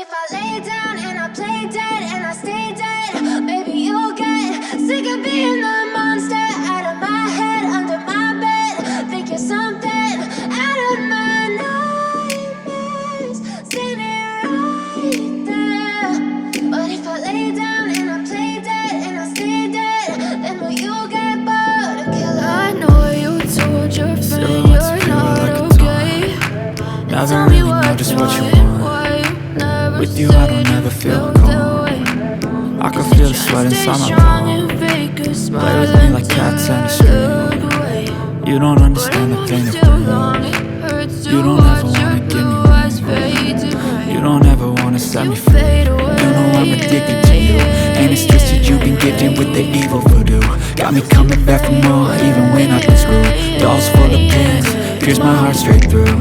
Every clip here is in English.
if I lay down and I play dead and I stay dead, maybe you'll get sick of being the monster out of my head, under my bed. Think you're something out of my nightmares, standing right there. But if I lay down and I play dead and I stay dead, then will you get bored of killing? I know you told your friend you're not okay. Never really know just what you want. With you I don't ever feel calm. I can feel the sweat inside my palm. Play with me like cats and a string. You don't understand the pain of pain. You don't ever wanna give me room. You don't ever wanna set me free. You know I'm addicted to you, and it's just that you've been gifted with the evil voodoo. Got me coming back for more, even when I've been screwed. Dolls full of pins, pierce my heart straight through.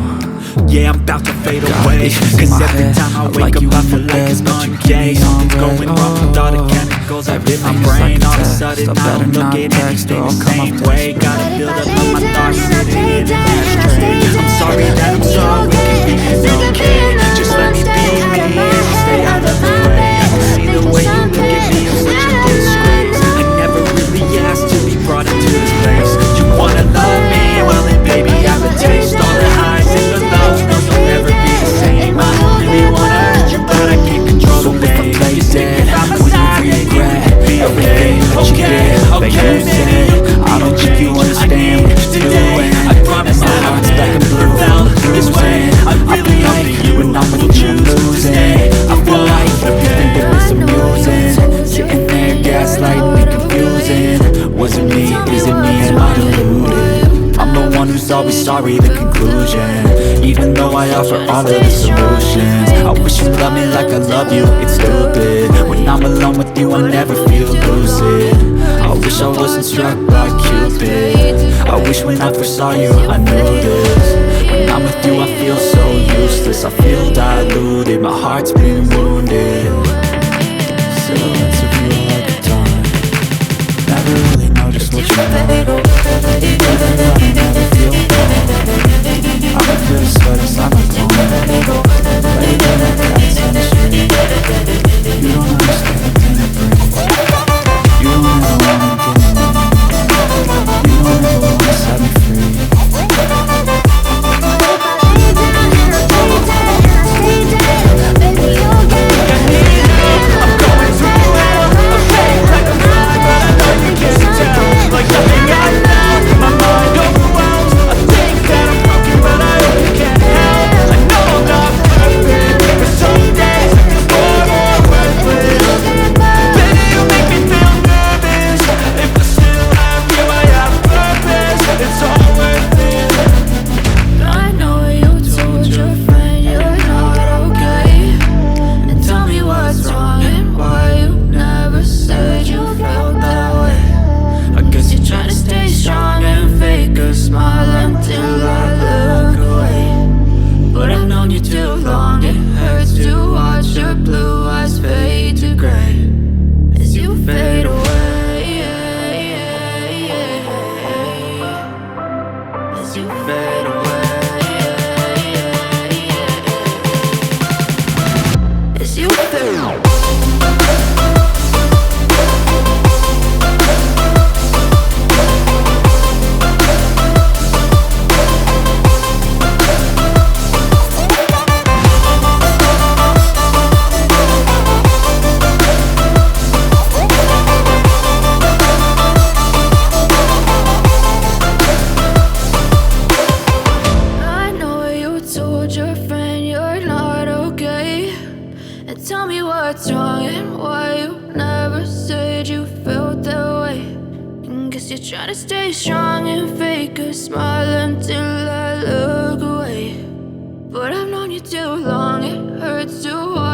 Yeah, I'm about to fade away, cause every time I wake up I feel like it's Monday. Something's going wrong with all the chemicals up in my brain. All of a sudden I don't look at anything the same way. Gotta build up all my thoughts sitting in an ashtray. I'm sorry that I'm so inconvenient, okay? Just let me be me and stay out of the way. I can see the way you look at me, I'm such a disgrace. I never really asked to be brought into this place. You wanna love me? Well then baby I have a taste. All the highs and the lows, no you'll never be the same. I don't really wanna hurt you, but I can't control the pain. You say that I'm outside, then you would be okay. Okay, okay, maybe you could be the change I need today. I promise that I'll never felt this way. I really hope that you will choose to stay. I feel like you think that it's amusing, sitting there gaslighting me, confusing. Was it me? Is it me? Am I deluded? I'm the one who's always sorry, the conclusion. Even though I offer all of the solutions, I wish you loved me like I love you, it's stupid. When I'm alone with you I never feel lucid. I wish I wasn't struck by Cupid. I wish when I first saw you I knew this. When I'm with you I feel so useless, I feel diluted, my heart's been wounded. Silhouettes of you like a time. Never really know just what you want. Never feel calm. I can feel the sweat inside my palm. Lay down like cats on the street. You don't understand the pain it brings. You don't ever wanna give me room. You don't ever wanna set me free. Try to stay strong and fake a smile until I look away. But I've known you too long, it hurts to watch.